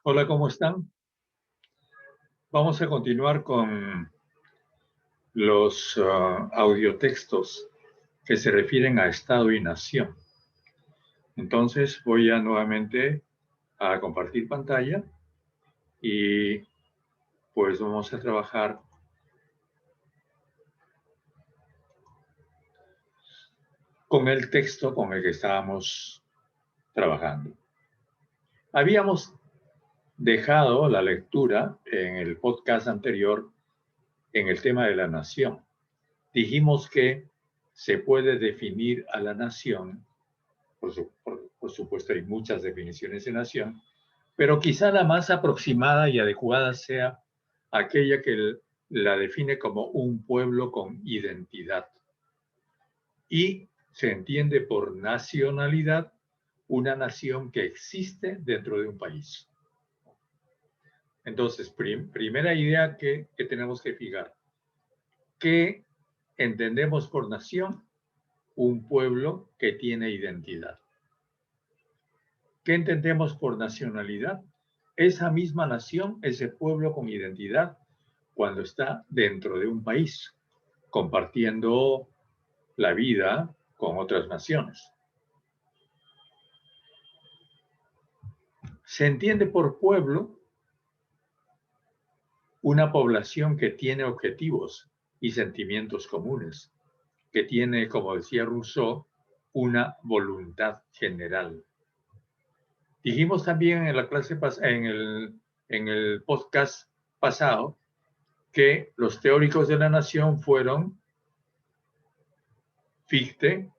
Hola, ¿cómo están? Vamos a continuar con los audiotextos que se refieren a Estado y Nación. Entonces voy a nuevamente a compartir pantalla y pues vamos a trabajar con el texto con el que estábamos trabajando. Habíamos dejado la lectura en el podcast anterior en el tema de la nación. Dijimos que se puede definir a la nación, por supuesto hay muchas definiciones de nación, pero quizá la más aproximada y adecuada sea aquella que la define como un pueblo con identidad. Y se entiende por nacionalidad una nación que existe dentro de un país. Entonces, primera idea que tenemos que fijar. ¿Qué entendemos por nación? Un pueblo que tiene identidad. ¿Qué entendemos por nacionalidad? Esa misma nación, ese pueblo con identidad, cuando está dentro de un país, compartiendo la vida con otras naciones. Se entiende por pueblo una población que tiene objetivos y sentimientos comunes, que tiene, como decía Rousseau, una voluntad general. Dijimos también en la clase en el podcast pasado que los teóricos de la nación fueron Fichte,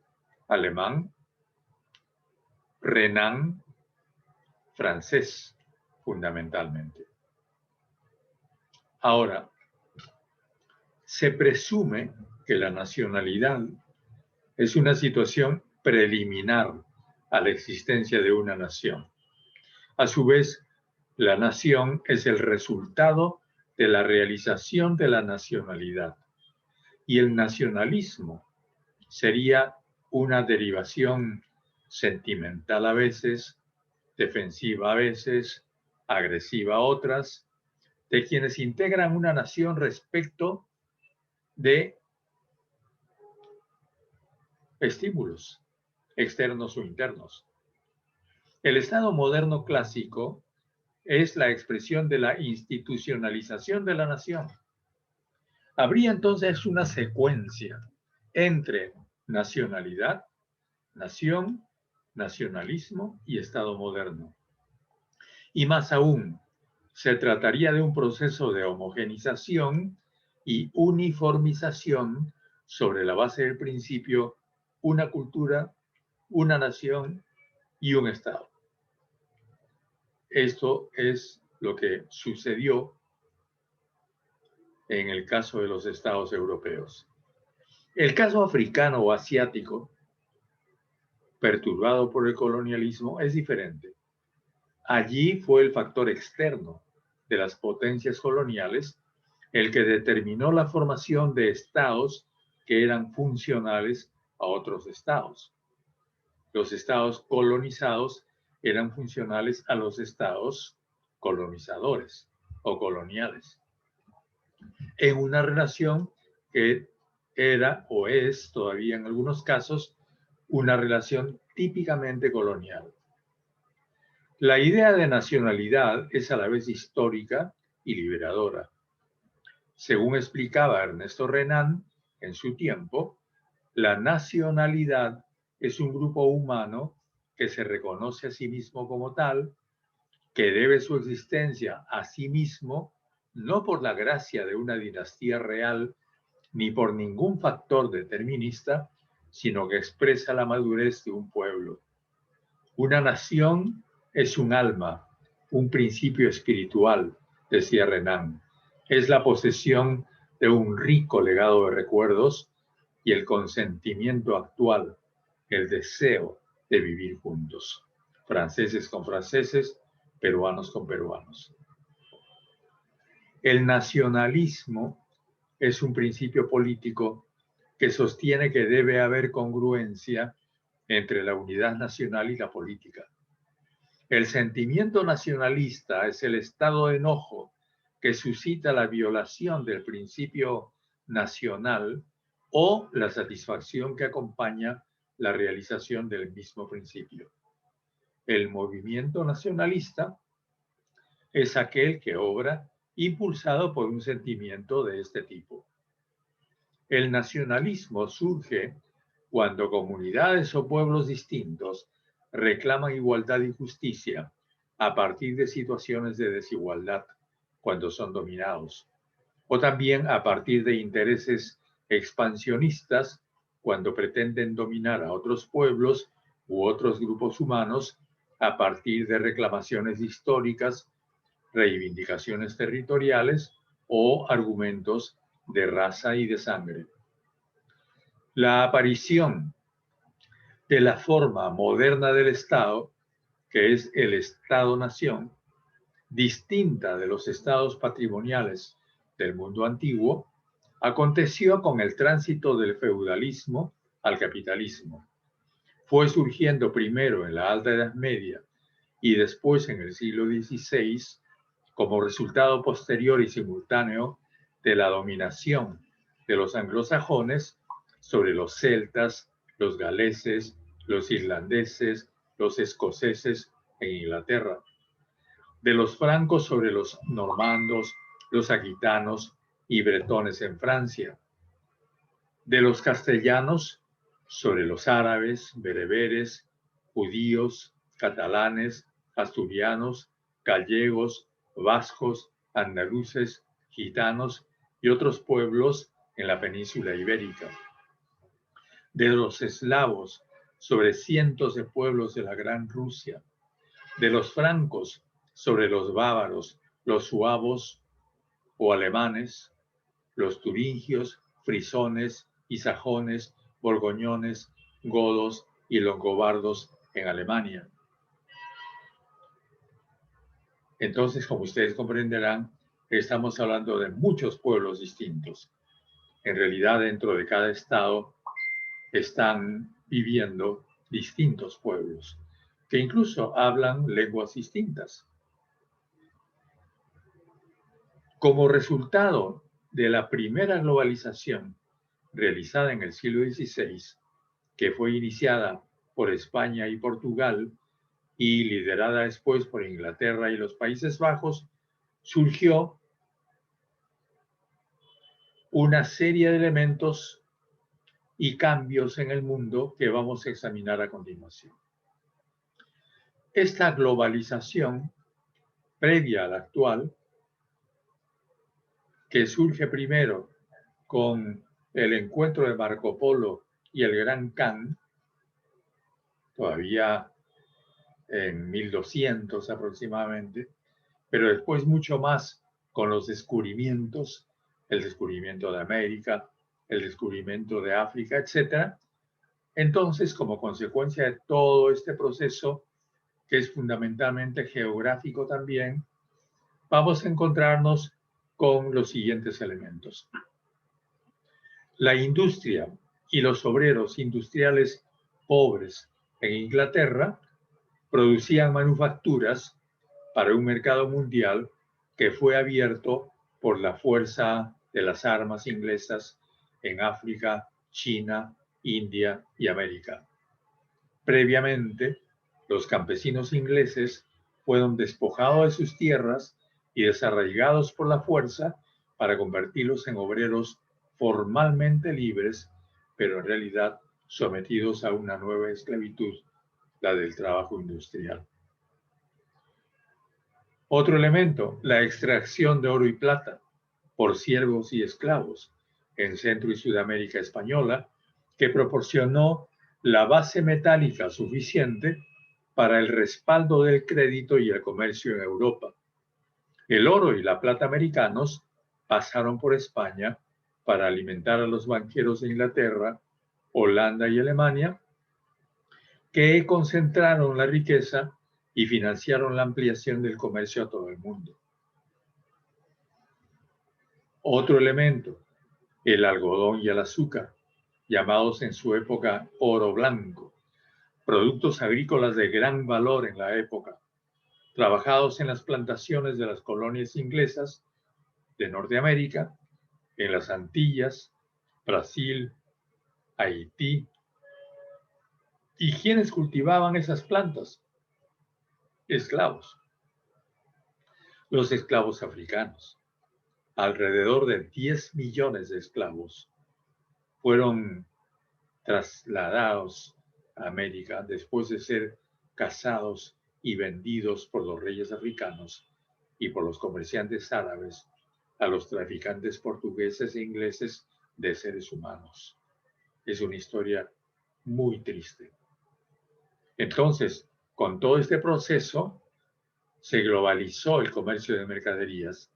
alemán, Renan, francés, fundamentalmente. Ahora, se presume que la nacionalidad es una situación preliminar a la existencia de una nación. A su vez, la nación es el resultado de la realización de la nacionalidad. Y el nacionalismo sería una derivación sentimental a veces, defensiva a veces, agresiva a otras, de quienes integran una nación respecto de estímulos externos o internos. El Estado moderno clásico es la expresión de la institucionalización de la nación. Habría entonces una secuencia entre nacionalidad, nación, nacionalismo y Estado moderno. Y más aún, se trataría de un proceso de homogenización y uniformización sobre la base del principio una cultura, una nación y un Estado. Esto es lo que sucedió en el caso de los Estados europeos. El caso africano o asiático, perturbado por el colonialismo, es diferente. Allí fue el factor externo de las potencias coloniales el que determinó la formación de estados que eran funcionales a otros estados. Los estados colonizados eran funcionales a los estados colonizadores o coloniales, en una relación que era o es todavía en algunos casos una relación típicamente colonial. La idea de nacionalidad es a la vez histórica y liberadora. Según explicaba Ernesto Renan en su tiempo, la nacionalidad es un grupo humano que se reconoce a sí mismo como tal, que debe su existencia a sí mismo, no por la gracia de una dinastía real, ni por ningún factor determinista, sino que expresa la madurez de un pueblo. Una nación es un alma, un principio espiritual, decía Renan. Es la posesión de un rico legado de recuerdos y el consentimiento actual, el deseo de vivir juntos. Franceses con franceses, peruanos con peruanos. El nacionalismo es un principio político que sostiene que debe haber congruencia entre la unidad nacional y la política. El sentimiento nacionalista es el estado de enojo que suscita la violación del principio nacional o la satisfacción que acompaña la realización del mismo principio. El movimiento nacionalista es aquel que obra impulsado por un sentimiento de este tipo. El nacionalismo surge cuando comunidades o pueblos distintos reclaman igualdad y justicia a partir de situaciones de desigualdad cuando son dominados, o también a partir de intereses expansionistas cuando pretenden dominar a otros pueblos u otros grupos humanos a partir de reclamaciones históricas, reivindicaciones territoriales o argumentos de raza y de sangre. La aparición de la forma moderna del Estado, que es el Estado-nación, distinta de los estados patrimoniales del mundo antiguo, aconteció con el tránsito del feudalismo al capitalismo. Fue surgiendo primero en la Alta Edad Media y después en el siglo XVI como resultado posterior y simultáneo de la dominación de los anglosajones sobre los celtas, los galeses, los irlandeses, los escoceses en Inglaterra, de los francos sobre los normandos, los aquitanos y bretones en Francia, de los castellanos sobre los árabes, bereberes, judíos, catalanes, asturianos, gallegos, vascos, andaluces, gitanos y otros pueblos en la península ibérica, de los eslavos sobre cientos de pueblos de la Gran Rusia, de los francos sobre los bávaros, los suavos o alemanes, los turingios, frisones y sajones, borgoñones, godos y longobardos en Alemania. Entonces, como ustedes comprenderán, estamos hablando de muchos pueblos distintos. En realidad, dentro de cada estado están viviendo distintos pueblos, que incluso hablan lenguas distintas. Como resultado de la primera globalización realizada en el siglo XVI, que fue iniciada por España y Portugal y liderada después por Inglaterra y los Países Bajos, surgió una serie de elementos y cambios en el mundo que vamos a examinar a continuación. Esta globalización, previa a la actual, que surge primero con el encuentro de Marco Polo y el Gran Khan, todavía en 1200 aproximadamente, pero después mucho más con los descubrimientos, el descubrimiento de América, el descubrimiento de África, etc. Entonces, como consecuencia de todo este proceso, que es fundamentalmente geográfico también, vamos a encontrarnos con los siguientes elementos. La industria y los obreros industriales pobres en Inglaterra producían manufacturas para un mercado mundial que fue abierto por la fuerza de las armas inglesas en África, China, India y América. Previamente, los campesinos ingleses fueron despojados de sus tierras y desarraigados por la fuerza para convertirlos en obreros formalmente libres, pero en realidad sometidos a una nueva esclavitud, la del trabajo industrial. Otro elemento, la extracción de oro y plata por siervos y esclavos en Centro y Sudamérica española, que proporcionó la base metálica suficiente para el respaldo del crédito y el comercio en Europa. El oro y la plata americanos pasaron por España para alimentar a los banqueros de Inglaterra, Holanda y Alemania, que concentraron la riqueza y financiaron la ampliación del comercio a todo el mundo. Otro elemento, el algodón y el azúcar, llamados en su época oro blanco, productos agrícolas de gran valor en la época, trabajados en las plantaciones de las colonias inglesas de Norteamérica, en las Antillas, Brasil, Haití. ¿Y quiénes cultivaban esas plantas? Esclavos. Los esclavos africanos. Alrededor de 10 millones de esclavos fueron trasladados a América después de ser cazados y vendidos por los reyes africanos y por los comerciantes árabes a los traficantes portugueses e ingleses de seres humanos. Es una historia muy triste. Entonces, con todo este proceso, se globalizó el comercio de mercaderías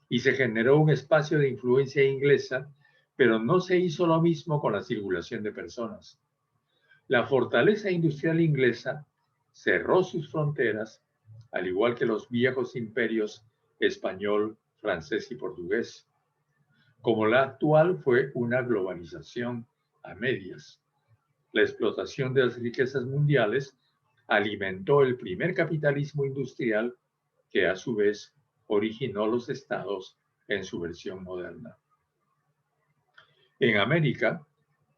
y se generó un espacio de influencia inglesa, pero no se hizo lo mismo con la circulación de personas. La fortaleza industrial inglesa cerró sus fronteras, al igual que los viejos imperios español, francés y portugués. Como la actual fue una globalización a medias. La explotación de las riquezas mundiales alimentó el primer capitalismo industrial que a su vez originó los estados en su versión moderna. En América,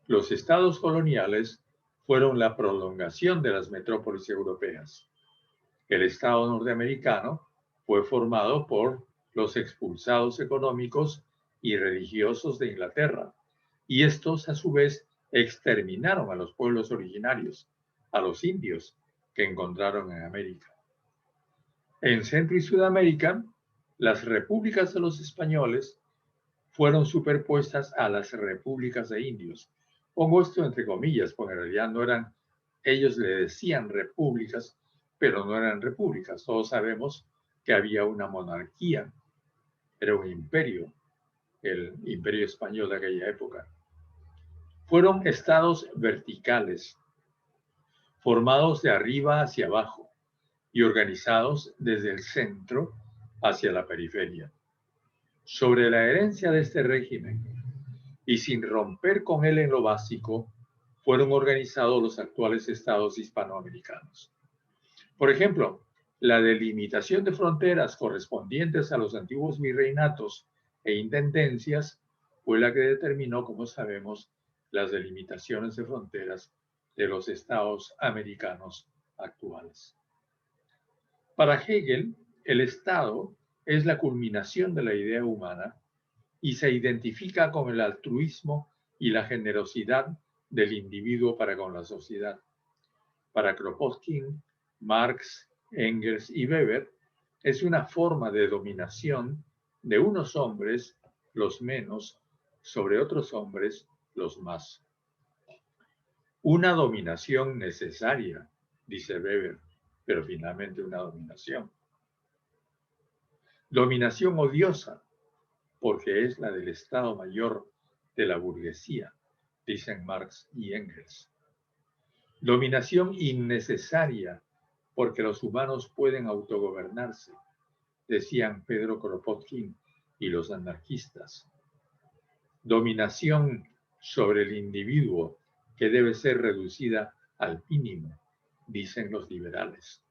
los estados coloniales fueron la prolongación de las metrópolis europeas. El estado norteamericano fue formado por los expulsados económicos y religiosos de Inglaterra, y estos a su vez exterminaron a los pueblos originarios, a los indios que encontraron en América. En Centro y Sudamérica, las repúblicas de los españoles fueron superpuestas a las repúblicas de indios. Pongo esto entre comillas, porque en realidad no eran, ellos le decían repúblicas, pero no eran repúblicas. Todos sabemos que había una monarquía, era un imperio, el imperio español de aquella época. Fueron estados verticales, formados de arriba hacia abajo y organizados desde el centro hacia la periferia. Sobre la herencia de este régimen, y sin romper con él en lo básico, fueron organizados los actuales estados hispanoamericanos. Por ejemplo, la delimitación de fronteras correspondientes a los antiguos virreinatos e intendencias fue la que determinó, como sabemos, las delimitaciones de fronteras de los estados americanos actuales. Para Hegel, el Estado es la culminación de la idea humana y se identifica con el altruismo y la generosidad del individuo para con la sociedad. Para Kropotkin, Marx, Engels y Weber, es una forma de dominación de unos hombres, los menos, sobre otros hombres, los más. Una dominación necesaria, dice Weber, pero finalmente una dominación. Dominación odiosa, porque es la del Estado Mayor de la burguesía, dicen Marx y Engels. Dominación innecesaria, porque los humanos pueden autogobernarse, decían Pedro Kropotkin y los anarquistas. Dominación sobre el individuo, que debe ser reducida al mínimo, dicen los liberales.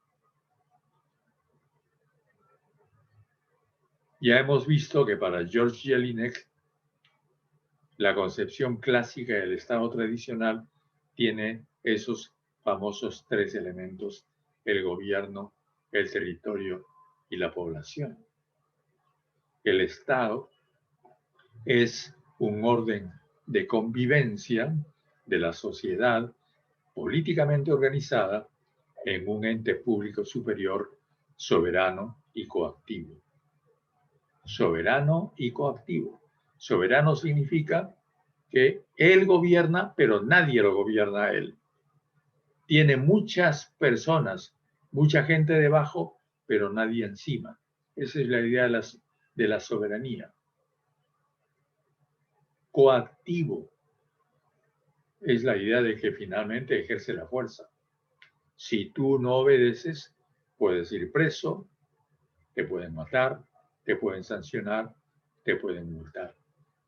Ya hemos visto que para George Jelinek, la concepción clásica del Estado tradicional tiene esos famosos tres elementos: el gobierno, el territorio y la población. El Estado es un orden de convivencia de la sociedad políticamente organizada en un ente público superior, soberano y coactivo. Soberano y coactivo. Soberano significa que él gobierna, pero nadie lo gobierna a él. Tiene muchas personas, mucha gente debajo, pero nadie encima. Esa es la idea de la soberanía. Coactivo es la idea de que finalmente ejerce la fuerza. Si tú no obedeces, puedes ir preso, te pueden matar, te pueden sancionar, te pueden multar.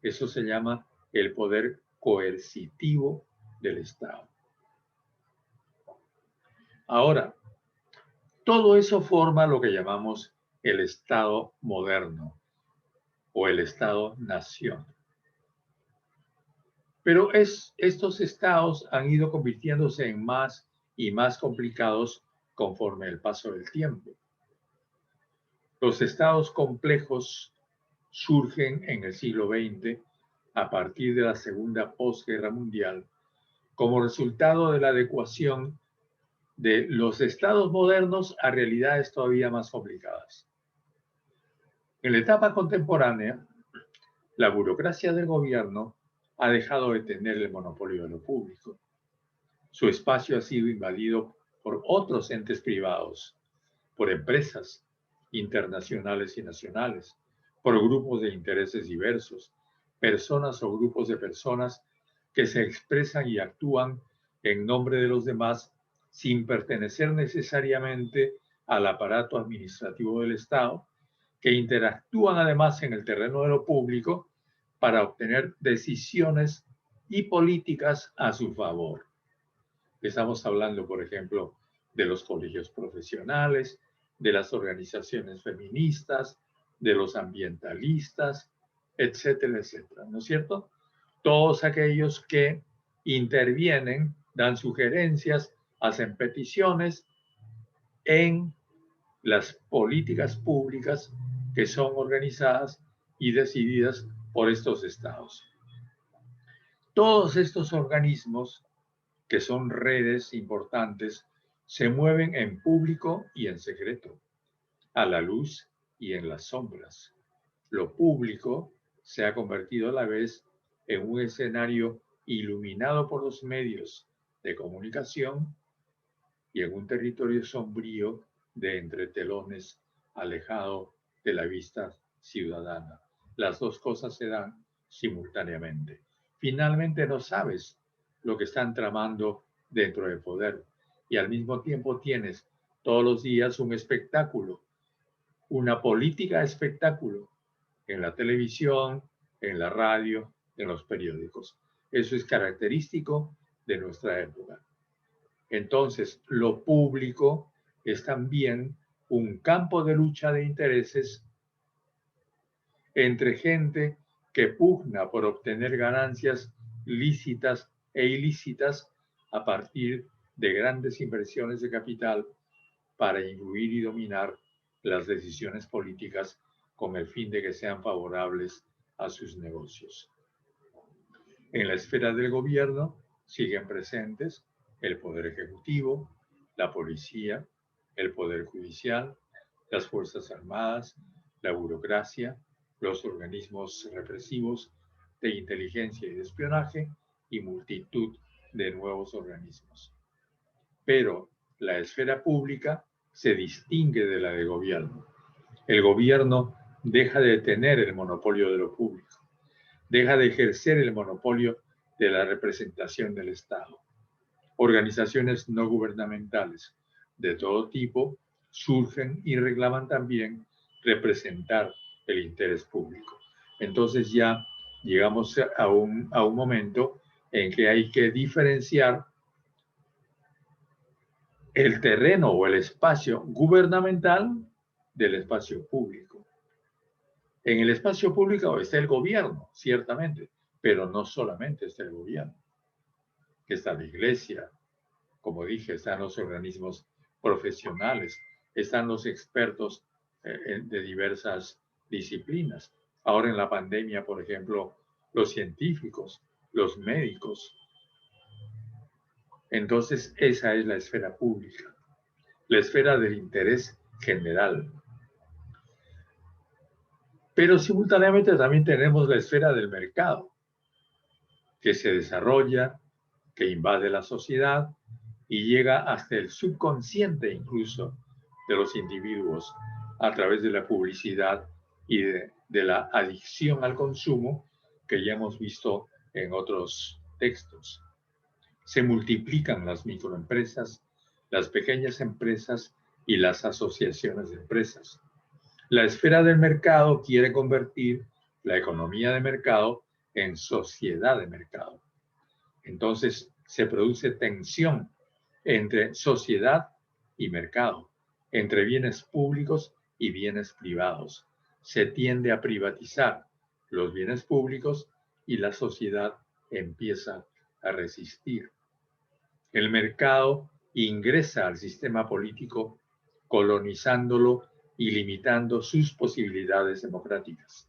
Eso se llama el poder coercitivo del Estado. Ahora, Todo eso forma lo que llamamos el Estado moderno o el Estado-nación. Pero estos estados han ido convirtiéndose en más y más complicados conforme el paso del tiempo. Los estados complejos surgen en el siglo XX a partir de la Segunda Posguerra Mundial como resultado de la adecuación de los estados modernos a realidades todavía más complicadas. En la etapa contemporánea, la burocracia del gobierno ha dejado de tener el monopolio de lo público. Su espacio ha sido invadido por otros entes privados, por empresas internacionales y nacionales, por grupos de intereses diversos, personas o grupos de personas que se expresan y actúan en nombre de los demás sin pertenecer necesariamente al aparato administrativo del Estado, que interactúan además en el terreno de lo público para obtener decisiones y políticas a su favor. Estamos hablando, por ejemplo, de los colegios profesionales, de las organizaciones feministas, de los ambientalistas, etcétera, etcétera, ¿no es cierto? Todos aquellos que intervienen, dan sugerencias, hacen peticiones en las políticas públicas que son organizadas y decididas por estos estados. Todos estos organismos, que son redes importantes, se mueven en público y en secreto, a la luz y en las sombras. Lo público se ha convertido a la vez en un escenario iluminado por los medios de comunicación y en un territorio sombrío de entretelones alejado de la vista ciudadana. Las dos cosas se dan simultáneamente. Finalmente no sabes lo que están tramando dentro del poder y al mismo tiempo tienes todos los días un espectáculo, una política de espectáculo en la televisión, en la radio, en los periódicos. Eso es característico de nuestra época. Entonces, lo público es también un campo de lucha de intereses entre gente que pugna por obtener ganancias lícitas e ilícitas a partir de grandes inversiones de capital para influir y dominar las decisiones políticas con el fin de que sean favorables a sus negocios. En la esfera del gobierno siguen presentes el Poder Ejecutivo, la Policía, el Poder Judicial, las Fuerzas Armadas, la burocracia, los organismos represivos de inteligencia y de espionaje y multitud de nuevos organismos. Pero la esfera pública se distingue de la del gobierno. El gobierno deja de tener el monopolio de lo público, deja de ejercer el monopolio de la representación del Estado. Organizaciones no gubernamentales de todo tipo surgen y reclaman también representar el interés público. Entonces ya llegamos a un momento en que hay que diferenciar el terreno o el espacio gubernamental del espacio público. En el espacio público está el gobierno, ciertamente, pero no solamente está el gobierno. Está la iglesia, como dije, están los organismos profesionales, están los expertos de diversas disciplinas. Ahora en la pandemia, por ejemplo, los científicos, los médicos. Entonces, esa es la esfera pública, la esfera del interés general. Pero simultáneamente también tenemos la esfera del mercado, que se desarrolla, que invade la sociedad y llega hasta el subconsciente incluso de los individuos a través de la publicidad y de la adicción al consumo que ya hemos visto en otros textos. Se multiplican las microempresas, las pequeñas empresas y las asociaciones de empresas. La esfera del mercado quiere convertir la economía de mercado en sociedad de mercado. Entonces se produce tensión entre sociedad y mercado, entre bienes públicos y bienes privados. Se tiende a privatizar los bienes públicos y la sociedad empieza a resistir. El mercado ingresa al sistema político, colonizándolo y limitando sus posibilidades democráticas.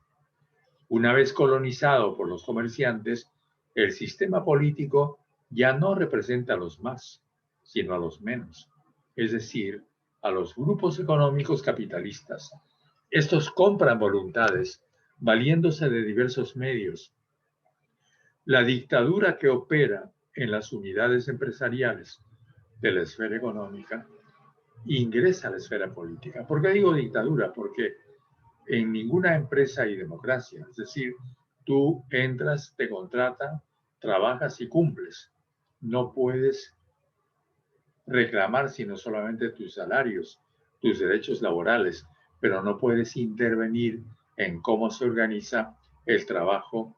Una vez colonizado por los comerciantes, el sistema político ya no representa a los más, sino a los menos, es decir, a los grupos económicos capitalistas. Estos compran voluntades, valiéndose de diversos medios. La dictadura que opera en las unidades empresariales de la esfera económica ingresa a la esfera política. ¿Por qué digo dictadura? Porque en ninguna empresa hay democracia. Es decir, tú entras, te contratan, trabajas y cumples. No puedes reclamar sino solamente tus salarios, tus derechos laborales, pero no puedes intervenir en cómo se organiza el trabajo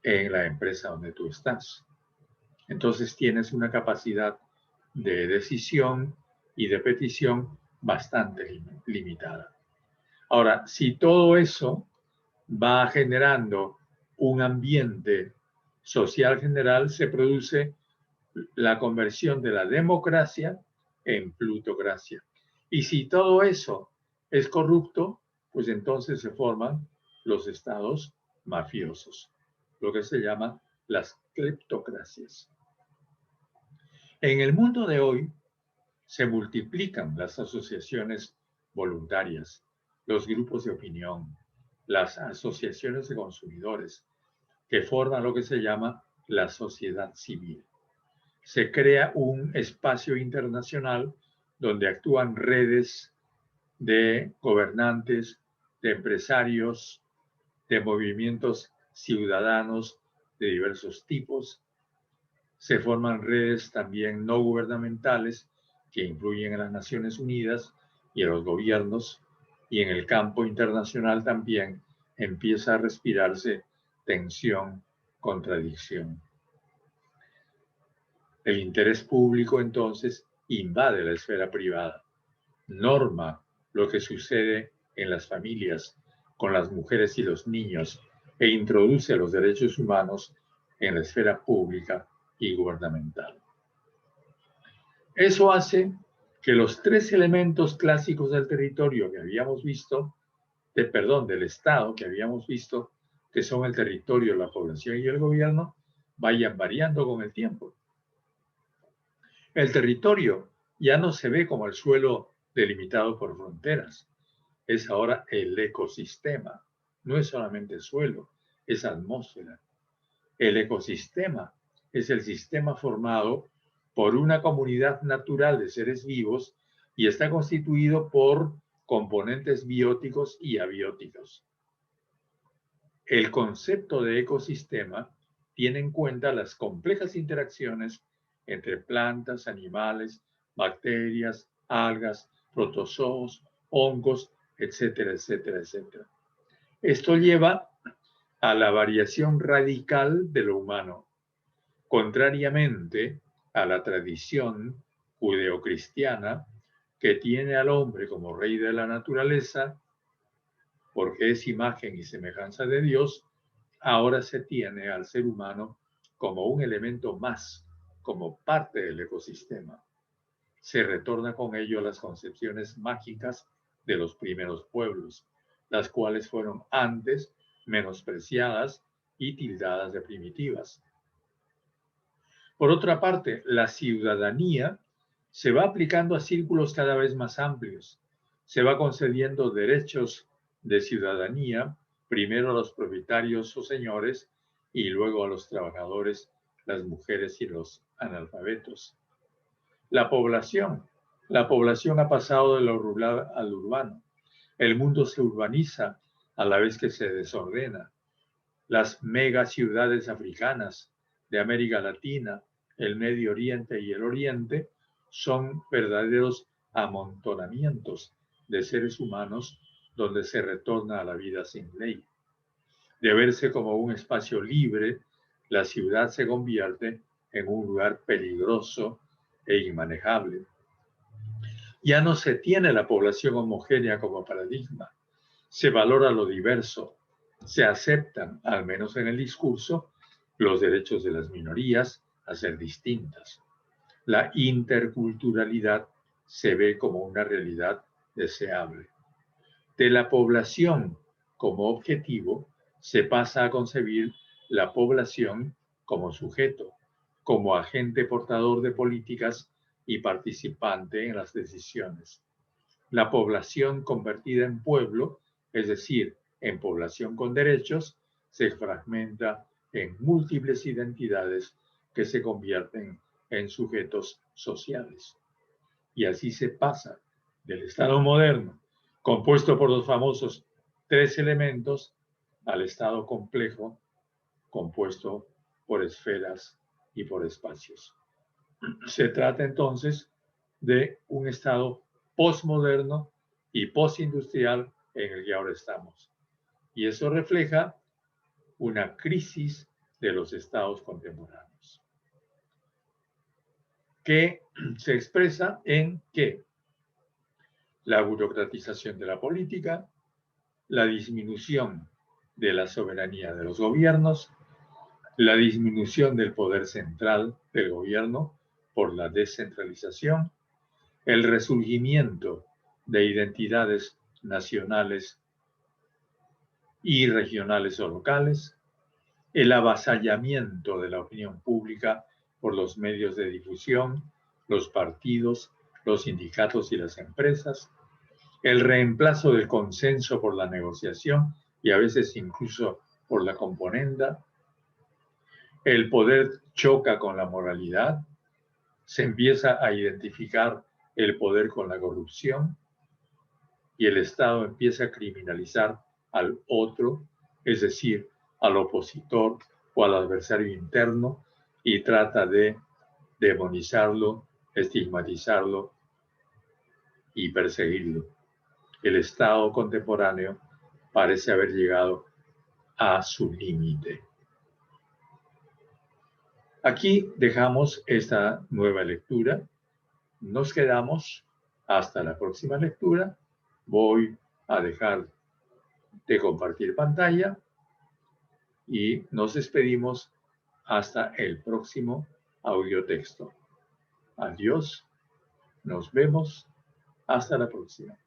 en la empresa donde tú estás. Entonces tienes una capacidad de decisión y de petición bastante limitada. Ahora, si todo eso va generando un ambiente social general, se produce la conversión de la democracia en plutocracia. Y si todo eso es corrupto, pues entonces se forman los estados mafiosos, lo que se llama las cleptocracias. En el mundo de hoy se multiplican las asociaciones voluntarias, los grupos de opinión, las asociaciones de consumidores, que forman lo que se llama la sociedad civil. Se crea un espacio internacional donde actúan redes de gobernantes, de empresarios, de movimientos ciudadanos de diversos tipos. Se forman redes también no gubernamentales que influyen en las Naciones Unidas y en los gobiernos, y en el campo internacional también empieza a respirarse tensión, contradicción. El interés público entonces invade la esfera privada, norma lo que sucede en las familias, con las mujeres y los niños, e introduce los derechos humanos en la esfera pública y gubernamental. Eso hace que los tres elementos clásicos del territorio que habíamos visto, del Estado que habíamos visto, que son el territorio, la población y el gobierno, vayan variando con el tiempo. El territorio ya no se ve como el suelo delimitado por fronteras, es ahora el ecosistema. No es solamente suelo, es atmósfera. El ecosistema es el sistema formado por una comunidad natural de seres vivos y está constituido por componentes bióticos y abióticos. El concepto de ecosistema tiene en cuenta las complejas interacciones entre plantas, animales, bacterias, algas, protozoos, hongos, etcétera, etcétera, etcétera. Esto lleva a la variación radical de lo humano, contrariamente a la tradición judeocristiana que tiene al hombre como rey de la naturaleza, porque es imagen y semejanza de Dios. Ahora se tiene al ser humano como un elemento más, como parte del ecosistema. Se retorna con ello a las concepciones mágicas de los primeros pueblos, las cuales fueron antes menospreciadas y tildadas de primitivas. Por otra parte, la ciudadanía se va aplicando a círculos cada vez más amplios. Se va concediendo derechos de ciudadanía, primero a los propietarios o señores y luego a los trabajadores, las mujeres y los analfabetos. La población ha pasado de lo rural al urbano. El mundo se urbaniza a la vez que se desordena. Las megaciudades africanas de América Latina, el Medio Oriente y el Oriente son verdaderos amontonamientos de seres humanos donde se retorna a la vida sin ley. De verse como un espacio libre, la ciudad se convierte en un lugar peligroso e inmanejable. Ya no se tiene la población homogénea como paradigma. Se valora lo diverso. Se aceptan, al menos en el discurso, los derechos de las minorías a ser distintas. La interculturalidad se ve como una realidad deseable. De la población como objetivo, se pasa a concebir la población como sujeto, como agente portador de políticas y participante en las decisiones. La población convertida en pueblo, es decir, en población con derechos, se fragmenta en múltiples identidades que se convierten en sujetos sociales. Y así se pasa del Estado moderno, compuesto por los famosos 3 elementos, al Estado complejo, compuesto por esferas y por espacios. Se trata entonces de un Estado postmoderno y postindustrial en el que ahora estamos. Y eso refleja una crisis de los estados contemporáneos, que se expresa en que la burocratización de la política, la disminución de la soberanía de los gobiernos, la disminución del poder central del gobierno por la descentralización, el resurgimiento de identidades nacionales y regionales o locales, el avasallamiento de la opinión pública por los medios de difusión, los partidos, los sindicatos y las empresas, el reemplazo del consenso por la negociación y a veces incluso por la componenda. El poder choca con la moralidad, se empieza a identificar el poder con la corrupción y el Estado empieza a criminalizar al otro, es decir, al opositor o al adversario interno, y trata de demonizarlo, estigmatizarlo y perseguirlo. El Estado contemporáneo parece haber llegado a su límite. Aquí dejamos esta nueva lectura. Nos quedamos hasta la próxima lectura. Voy a dejar de compartir pantalla y nos despedimos hasta el próximo audiotexto. Adiós, nos vemos, hasta la próxima.